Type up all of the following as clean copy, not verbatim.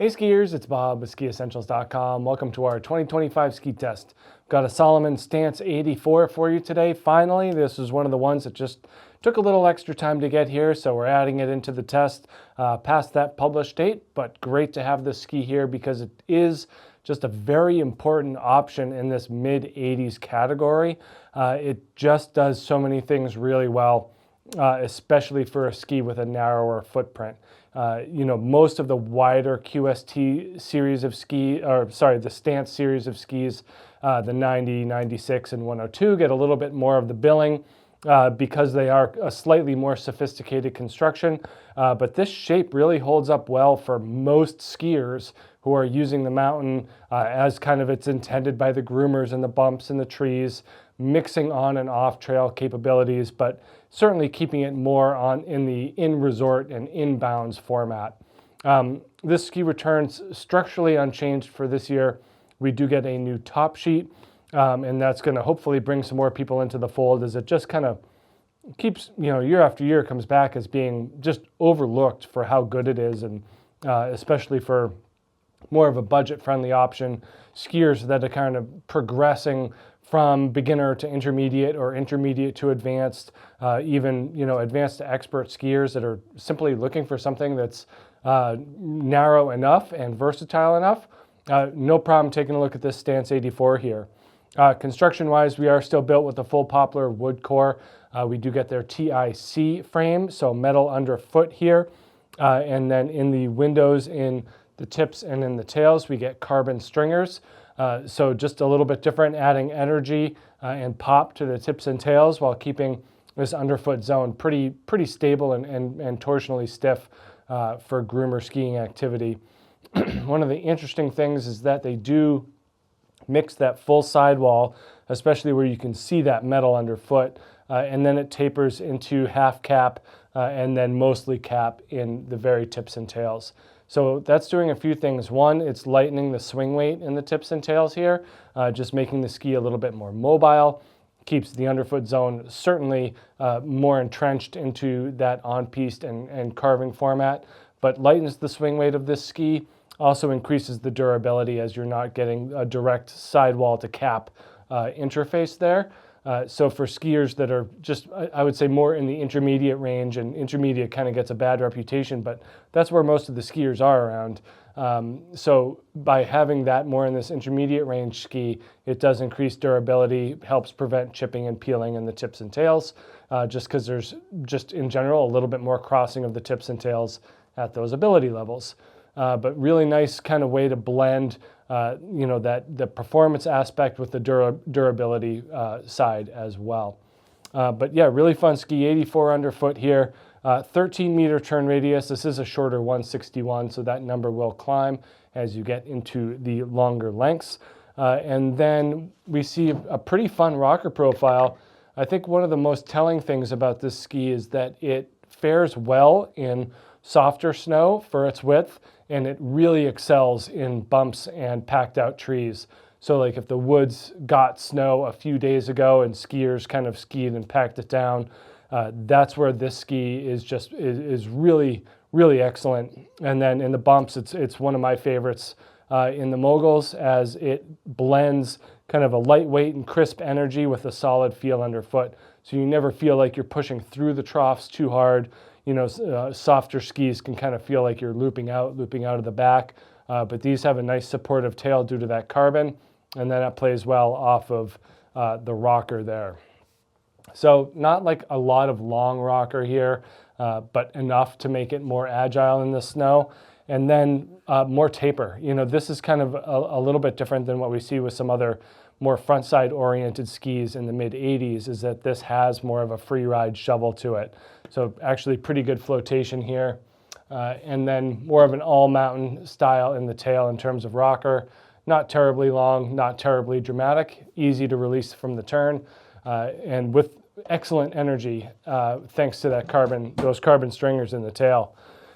Hey skiers, it's Bob with SkiEssentials.com. Welcome to our 2025 ski test. Got a Salomon Stance 84 for you today. Finally, this is one of the ones that just took a little extra time to get here, so we're adding it into the test past that published date, but great to have this ski here because it is just a very important option in this mid-80s category. It just does so many things really well, especially for a ski with a narrower footprint. Most of the wider QST series of the Stance series of skis, the 90, 96, and 102 get a little bit more of the billing because they are a slightly more sophisticated construction. But this shape really holds up well for most skiers who are using the mountain as kind of it's intended by the groomers and the bumps and the trees, mixing on and off trail capabilities, but certainly keeping it more in the in-resort and inbounds format. This ski returns structurally unchanged for this year. We do get a new top sheet, and that's going to hopefully bring some more people into the fold as it just kind of keeps, year after year comes back as being just overlooked for how good it is, and especially for more of a budget-friendly option. Skiers that are kind of progressing from beginner to intermediate or intermediate to advanced, even advanced to expert skiers that are simply looking for something that's narrow enough and versatile enough. No problem taking a look at this Stance 84 here. Construction-wise, we are still built with a full poplar wood core. We do get their TIC frame, so metal underfoot here. And then in the windows, in the tips and in the tails, we get carbon stringers. So just a little bit different, adding energy and pop to the tips and tails while keeping this underfoot zone pretty stable and torsionally stiff for groomer skiing activity. One of the interesting things is that they do mix that full sidewall, especially where you can see that metal underfoot, and then it tapers into half cap and then mostly cap in the very tips and tails. So that's doing a few things. One, it's lightening the swing weight in the tips and tails here, just making the ski a little bit more mobile, keeps the underfoot zone certainly more entrenched into that on-piste and carving format, but lightens the swing weight of this ski, also increases the durability as you're not getting a direct sidewall to cap interface there. So for skiers that are just, I would say, more in the intermediate range, and intermediate kind of gets a bad reputation, but that's where most of the skiers are around. So by having that more in this intermediate range ski, it does increase durability, helps prevent chipping and peeling in the tips and tails, just because there's just in general a little bit more crossing of the tips and tails at those ability levels. But really nice kind of way to blend that the performance aspect with the durability side as well. But yeah, really fun ski, 84 underfoot here, 13 meter turn radius. This is a shorter 161, so that number will climb as you get into the longer lengths. And then we see a pretty fun rocker profile. I think one of the most telling things about this ski is that it fares well in softer snow for its width, and it really excels in bumps and packed out trees. So like if the woods got snow a few days ago and skiers kind of skied and packed it down, that's where this ski is really excellent. And then in the bumps, it's one of my favorites in the moguls, as it blends kind of a lightweight and crisp energy with a solid feel underfoot. So you never feel like you're pushing through the troughs too hard. Softer skis can kind of feel like you're looping out of the back, but these have a nice supportive tail due to that carbon, and then it plays well off of the rocker there. So not like a lot of long rocker here, but enough to make it more agile in the snow, and then more taper. This is kind of a little bit different than what we see with some other more front-side oriented skis in the mid-80s, is that this has more of a free ride shovel to it. So actually pretty good flotation here. And then more of an all-mountain style in the tail in terms of rocker. Not terribly long, not terribly dramatic, easy to release from the turn, and with excellent energy thanks to those carbon stringers in the tail.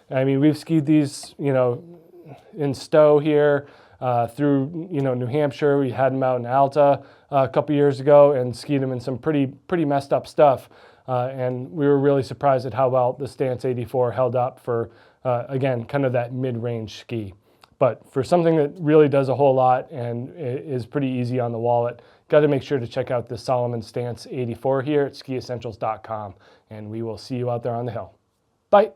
I mean, we've skied these, in Stowe here, through New Hampshire. We had them out in Alta a couple years ago and skied them in some pretty messed up stuff. And we were really surprised at how well the Stance 84 held up for, again, kind of that mid-range ski. But for something that really does a whole lot and is pretty easy on the wallet, got to make sure to check out the Salomon Stance 84 here at skiessentials.com. And we will see you out there on the hill. Bye.